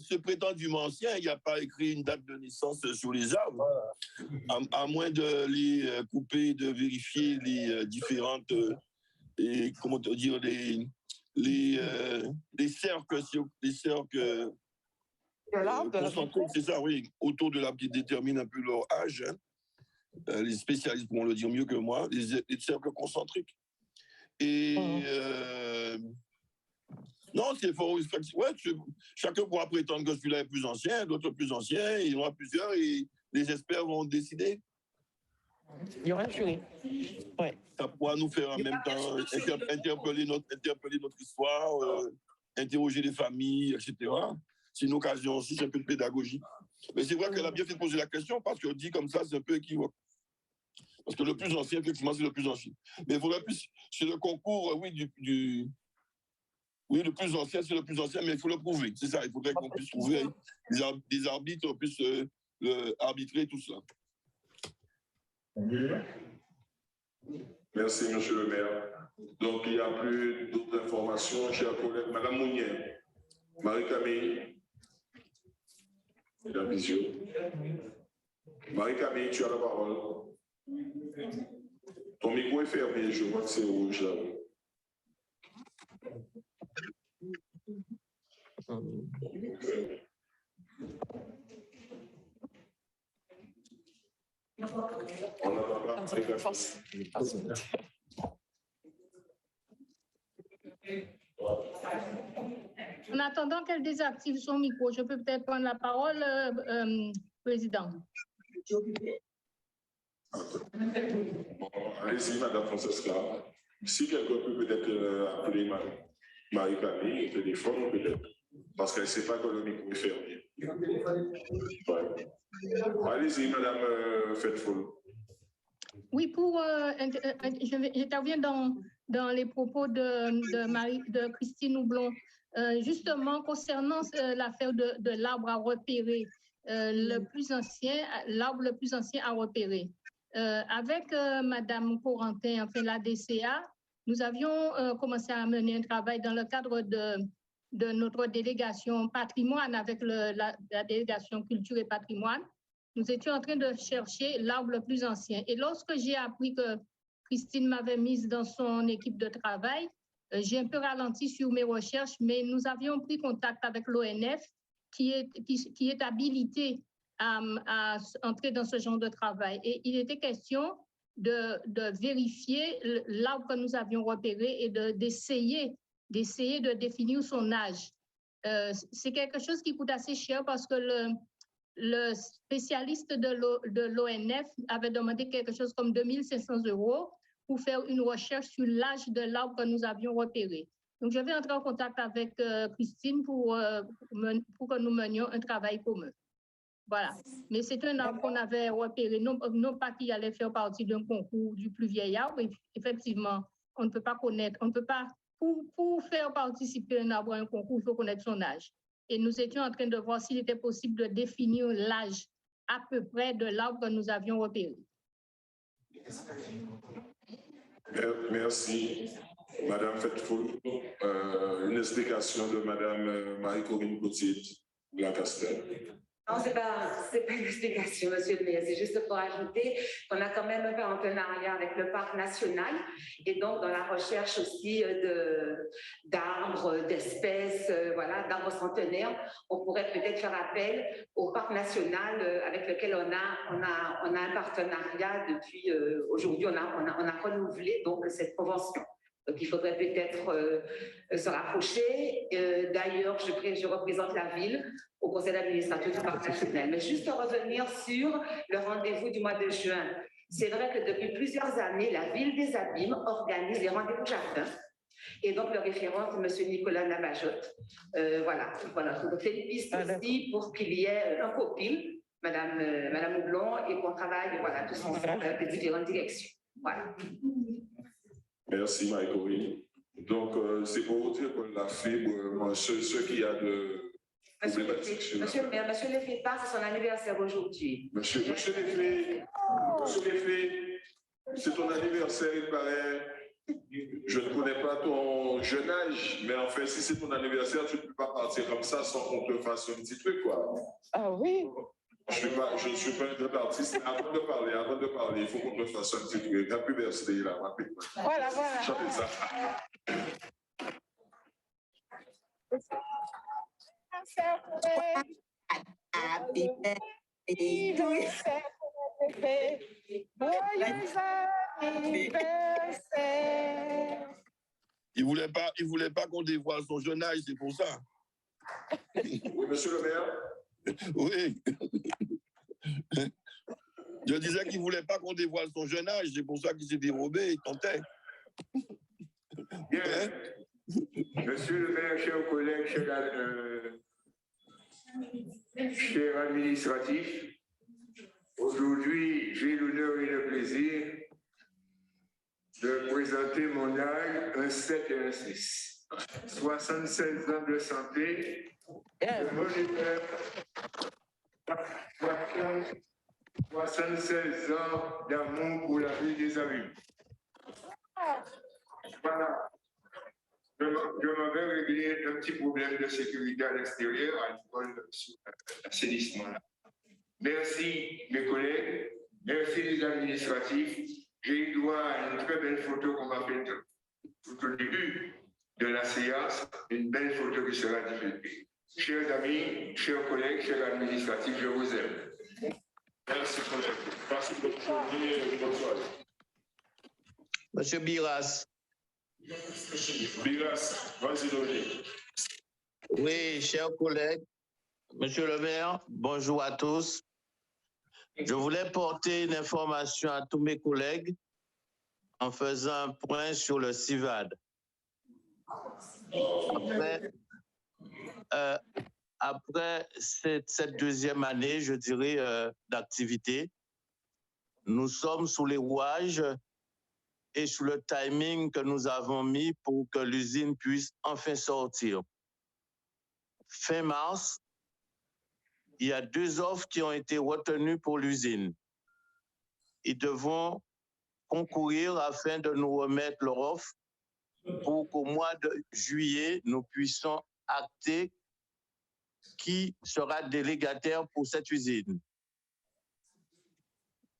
Ce prétendument ancien, il n'y a pas écrit une date de naissance sur les arbres, à moins de les couper, de vérifier les différentes, comment te dire, les cercles, c'est ça, oui, autour de l'arbre qui détermine un peu leur âge. Hein. Les spécialistes pourront le dire mieux que moi, les cercles concentriques. Et non, c'est fort. Ouais, chacun pourra prétendre que celui-là est plus ancien, d'autres plus anciens, il y en aura plusieurs et les experts vont décider. Il y aura un jury. Ouais. Ça pourra nous faire en même temps interpeller notre histoire, interroger les familles, etc. C'est une occasion aussi, c'est un peu de pédagogie. Mais c'est vrai qu'elle a bien fait de poser la question parce que dit comme ça, c'est un peu équivoque. Parce que le plus ancien, effectivement, c'est le plus ancien. Mais il faudrait plus, c'est le concours, oui, oui, le plus ancien, c'est le plus ancien, mais il faut le prouver. C'est ça, il faudrait qu'on puisse trouver des arbitres, puissent arbitrer tout cela. Merci, Monsieur le maire. Donc, il n'y a plus d'autres informations. Chers collègues, Madame Mounier, Marie-Camille, la vision. Marie-Camille, tu as la parole. Ton micro est fermé, je vois que c'est rouge là. On n'entend pas. En attendant qu'elle désactive son micro, je peux peut-être prendre la parole, Président. Allez-y, Madame Francesca. Si quelqu'un peut peut-être appeler Marie-Camille au téléphone, peut-être, parce qu'elle ne sait pas que le micro est fermé. Ouais. Allez-y, Madame Faithfull. Oui, j'interviens dans les propos de Christine Houblon. Justement, concernant l'affaire de l'arbre à repérer, l'arbre le plus ancien à repérer. Avec Madame Corentin, enfin la DCA, nous avions commencé à mener un travail dans le cadre de notre délégation patrimoine avec la délégation culture et patrimoine. Nous étions en train de chercher l'arbre le plus ancien. Et lorsque j'ai appris que Christine m'avait mise dans son équipe de travail. J'ai un peu ralenti sur mes recherches, mais nous avions pris contact avec l'ONF qui est habilité à entrer dans ce genre de travail. Et il était question de vérifier l'arbre que nous avions repéré et d'essayer de définir son âge. C'est quelque chose qui coûte assez cher parce que le spécialiste de l'ONF avait demandé quelque chose comme 2 500 € pour faire une recherche sur l'âge de l'arbre que nous avions repéré. Donc, je vais entrer en contact avec Christine pour que nous menions un travail commun. Voilà. Mais c'est un arbre qu'on avait repéré, non pas qu'il allait faire partie d'un concours du plus vieil arbre. Effectivement, on ne peut pas connaître, on ne peut pas, pour faire participer un arbre à un concours, il faut connaître son âge. Et nous étions en train de voir s'il était possible de définir l'âge à peu près de l'arbre que nous avions repéré. Merci. Madame Fetfoul, une explication de Madame Marie-Corinne Gauthier de la Castel. Non, c'est pas une explication, monsieur le maire. C'est juste pour ajouter qu'on a quand même un partenariat avec le parc national et donc dans la recherche aussi d'arbres, d'espèces, voilà, d'arbres centenaires, on pourrait peut-être faire appel au parc national avec lequel on a un partenariat depuis aujourd'hui. On a renouvelé donc cette convention. Donc, il faudrait peut-être se rapprocher. D'ailleurs, je représente la ville au conseil d'administration du parc national. Mais juste revenir sur le rendez-vous du mois de juin. C'est vrai que depuis plusieurs années, la ville des Abîmes organise les rendez-vous jardins. Et donc, le référent, c'est M. Nicolas Navajotte. Voilà. Donc, c'est une piste aussi pour qu'il y ait un copil, Madame Houblon, et qu'on travaille, voilà, tous ensemble avec les différentes directions. Voilà. Merci, Marie-Corinne. Donc, c'est pour vous dire que la fibre, ce qui a de problématique sur Monsieur le maire, monsieur Lefebvre, c'est son anniversaire aujourd'hui. Monsieur Lefebvre, c'est ton anniversaire, il paraît. Je ne connais pas ton jeune âge, mais en fait, si c'est ton anniversaire, tu ne peux pas partir comme ça sans qu'on te fasse un petit truc, quoi. Ah oui. Je ne suis pas un grand artiste. Avant de parler, il faut qu'on te fasse un petit truc. Happy birthday, là, rapidement. Voilà. Chantez ça. Happy birthday to you. Il voulait pas qu'on dévoile son jeune âge, c'est pour ça. Oui, monsieur le maire. Oui. Je disais qu'il ne voulait pas qu'on dévoile son jeune âge, c'est pour ça qu'il s'est dérobé, il tentait. Bien. Monsieur le maire, chers collègues, chers administratifs, aujourd'hui, j'ai l'honneur et le plaisir de présenter mon âge, un 7 et un 6. 76 ans de santé, de bon humeur, 76 ans d'amour pour la ville des Abîmes. Voilà. Je m'en vais régler un petit problème de sécurité à l'extérieur à l'école sur l'assainissement. Merci mes collègues, merci les administratifs. J'ai eu droit à une très belle photo qu'on m'a faite tout au début de la séance, une belle photo qui sera diffusée. Chers amis, chers collègues, chers administratifs, je vous aime. Merci collègues. Merci de votre journée et bonne soirée. Monsieur Biras. Biras, vas-y Dominique. Oui, chers collègues, monsieur le maire, bonjour à tous. Je voulais porter une information à tous mes collègues en faisant un point sur le CIVAD. Après cette deuxième année, je dirais, d'activité, nous sommes sous les rouages et sous le timing que nous avons mis pour que l'usine puisse enfin sortir. Fin mars, il y a 2 offres qui ont été retenues pour l'usine. Ils devront concourir afin de nous remettre leur offre pour qu'au mois de juillet, nous puissions acter qui sera délégataire pour cette usine.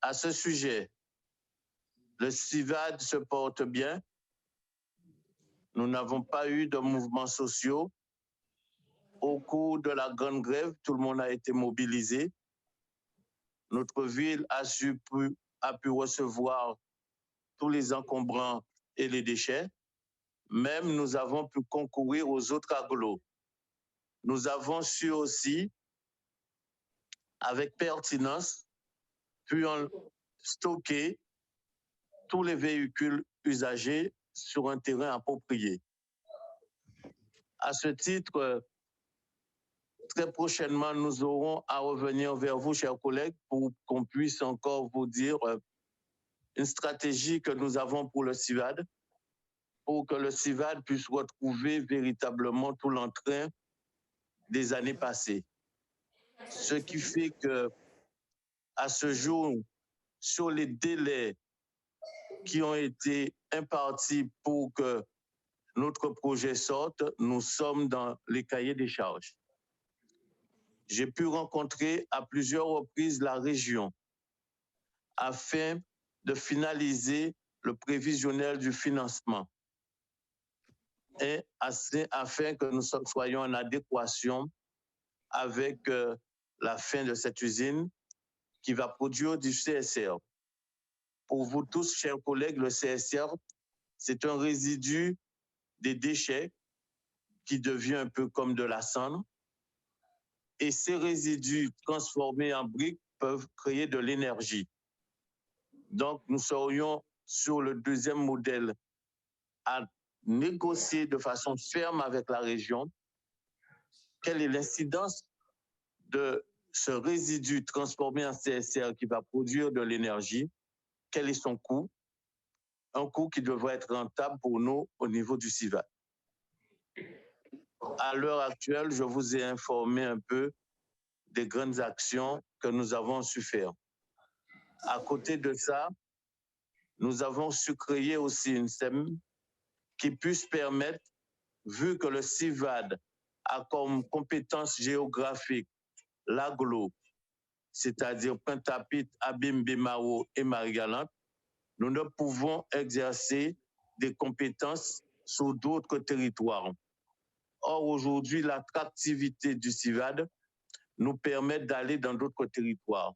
À ce sujet, Le CIVAD se porte bien. Nous n'avons pas eu de mouvements sociaux. Au cours de la grande grève, tout le monde a été mobilisé. Notre ville a pu recevoir tous les encombrants et les déchets. Même nous avons pu concourir aux autres agglos. Nous avons su aussi, avec pertinence, pu stocker tous les véhicules usagés sur un terrain approprié. À ce titre, très prochainement, nous aurons à revenir vers vous, chers collègues, pour qu'on puisse encore vous dire une stratégie que nous avons pour le CIVAD, pour que le CIVAD puisse retrouver véritablement tout l'entrain des années passées. Ce qui fait que, à ce jour, sur les délais qui ont été impartis pour que notre projet sorte, nous sommes dans les cahiers des charges. J'ai pu rencontrer à plusieurs reprises la région afin de finaliser le prévisionnel du financement et afin que nous soyons en adéquation avec la fin de cette usine qui va produire du CSR. Pour vous tous, chers collègues, le CSR, c'est un résidu des déchets qui devient un peu comme de la cendre. Et ces résidus transformés en briques peuvent créer de l'énergie. Donc, nous serions sur le deuxième modèle à négocier de façon ferme avec la région quelle est l'incidence de ce résidu transformé en CSR qui va produire de l'énergie, quel est son coût, un coût qui devrait être rentable pour nous au niveau du CIVAD. À l'heure actuelle, je vous ai informé un peu des grandes actions que nous avons su faire. À côté de ça, nous avons su créer aussi une SEM qui puisse permettre, vu que le CIVAD a comme compétence géographique l'agglo, c'est-à-dire Pointe-à-Pitre, Abim, Bemao et Marie-Galante, nous ne pouvons exercer des compétences sur d'autres territoires. Or, aujourd'hui, l'attractivité du CIVAD nous permet d'aller dans d'autres territoires.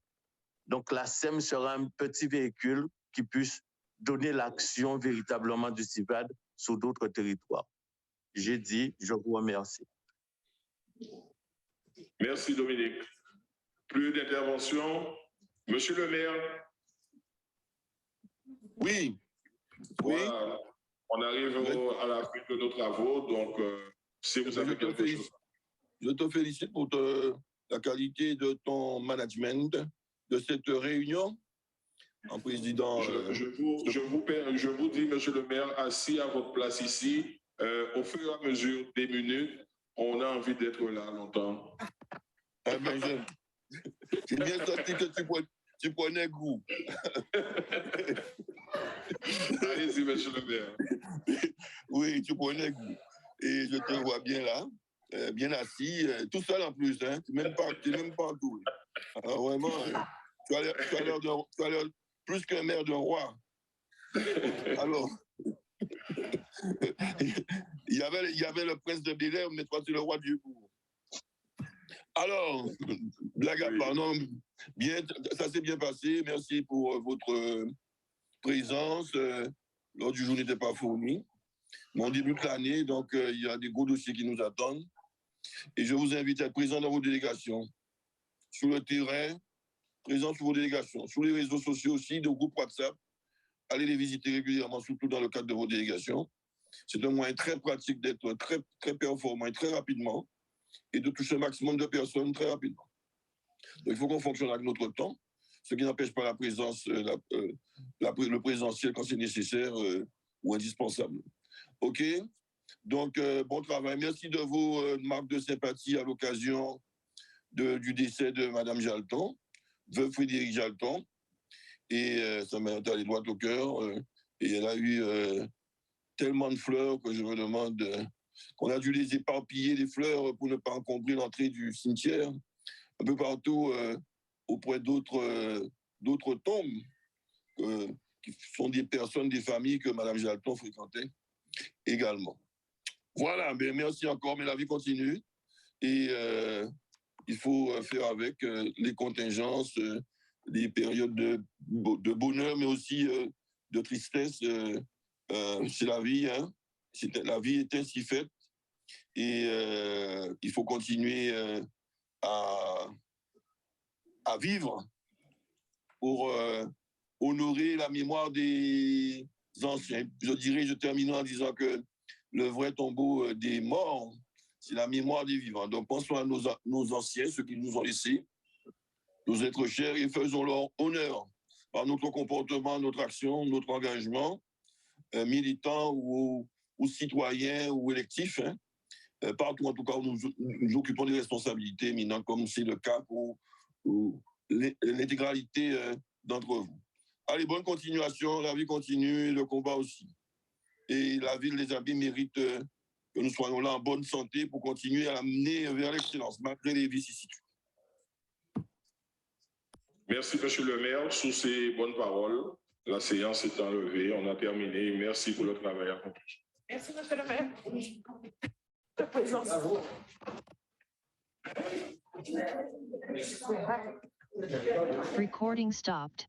Donc, la SEM sera un petit véhicule qui puisse donner l'action véritablement du CIVAD sur d'autres territoires. J'ai dit, je vous remercie. Merci Dominique. Plus d'interventions. Monsieur le maire. Oui. Voilà. On arrive à la fin de nos travaux, donc si vous avez quelque chose. Je te félicite pour la qualité de ton management de cette réunion. En président. Je vous dis, monsieur le maire, assis à votre place ici, au fur et à mesure des minutes, on a envie d'être là longtemps. Ah ben, j'ai bien senti que tu prenais goût. Allez-y, monsieur le maire. Oui, tu prenais goût. Et je te vois bien là, bien assis, tout seul en plus, hein. Tu n'es même pas entouré. Alors vraiment, tu as l'air plus qu'un maire d'un roi. Alors, il y avait le prince de Bel-Air, mais toi, tu es le roi du bourg. Alors, blague à part, non, bien, ça s'est bien passé. Merci pour votre présence. L'ordre du jour n'était pas fourni. Mais on débute l'année, donc il y a des gros dossiers qui nous attendent. Et je vous invite à être présent dans vos délégations, sur le terrain, présent sur vos délégations, sur les réseaux sociaux aussi, de groupes WhatsApp. Allez les visiter régulièrement, surtout dans le cadre de vos délégations. C'est un moyen très pratique d'être très, très performant et très rapidement et de toucher un maximum de personnes très rapidement. Donc, il faut qu'on fonctionne avec notre temps, ce qui n'empêche pas la présence, le présentiel quand c'est nécessaire ou indispensable. OK? Donc, bon travail. Merci de vos marques de sympathie à l'occasion du décès de Mme Jalton, veuve Frédéric Jalton. Et ça m'a allé droit au cœur. Et elle a eu tellement de fleurs que je me demande qu'on a dû les éparpiller, les fleurs, pour ne pas encombrer l'entrée du cimetière, un peu partout auprès d'autres tombes qui sont des personnes, des familles que Mme Jalton fréquentait également. Voilà, mais merci encore, mais la vie continue. Et il faut faire avec les contingences, les périodes de bonheur, mais aussi de tristesse. C'est la vie, hein. La vie est ainsi faite. Et il faut continuer à vivre pour honorer la mémoire des anciens. Je terminerai en disant que le vrai tombeau des morts, c'est la mémoire des vivants. Donc pensons à nos anciens, ceux qui nous ont laissés, nos êtres chers, et faisons leur honneur par notre comportement, notre action, notre engagement, militant ou citoyen ou électif, hein. Partout en tout cas où nous occupons des responsabilités éminentes, comme c'est le cas pour l'intégralité d'entre vous. Allez, bonne continuation, la vie continue, le combat aussi. Et la ville des Abbayes mérite que nous soyons là en bonne santé pour continuer à amener vers l'excellence, malgré les vicissitudes. Merci, monsieur le maire. Sous ces bonnes paroles, la séance est enlevée. On a terminé. Merci pour le travail accompli. Merci, monsieur le maire. De présence. Recording stopped.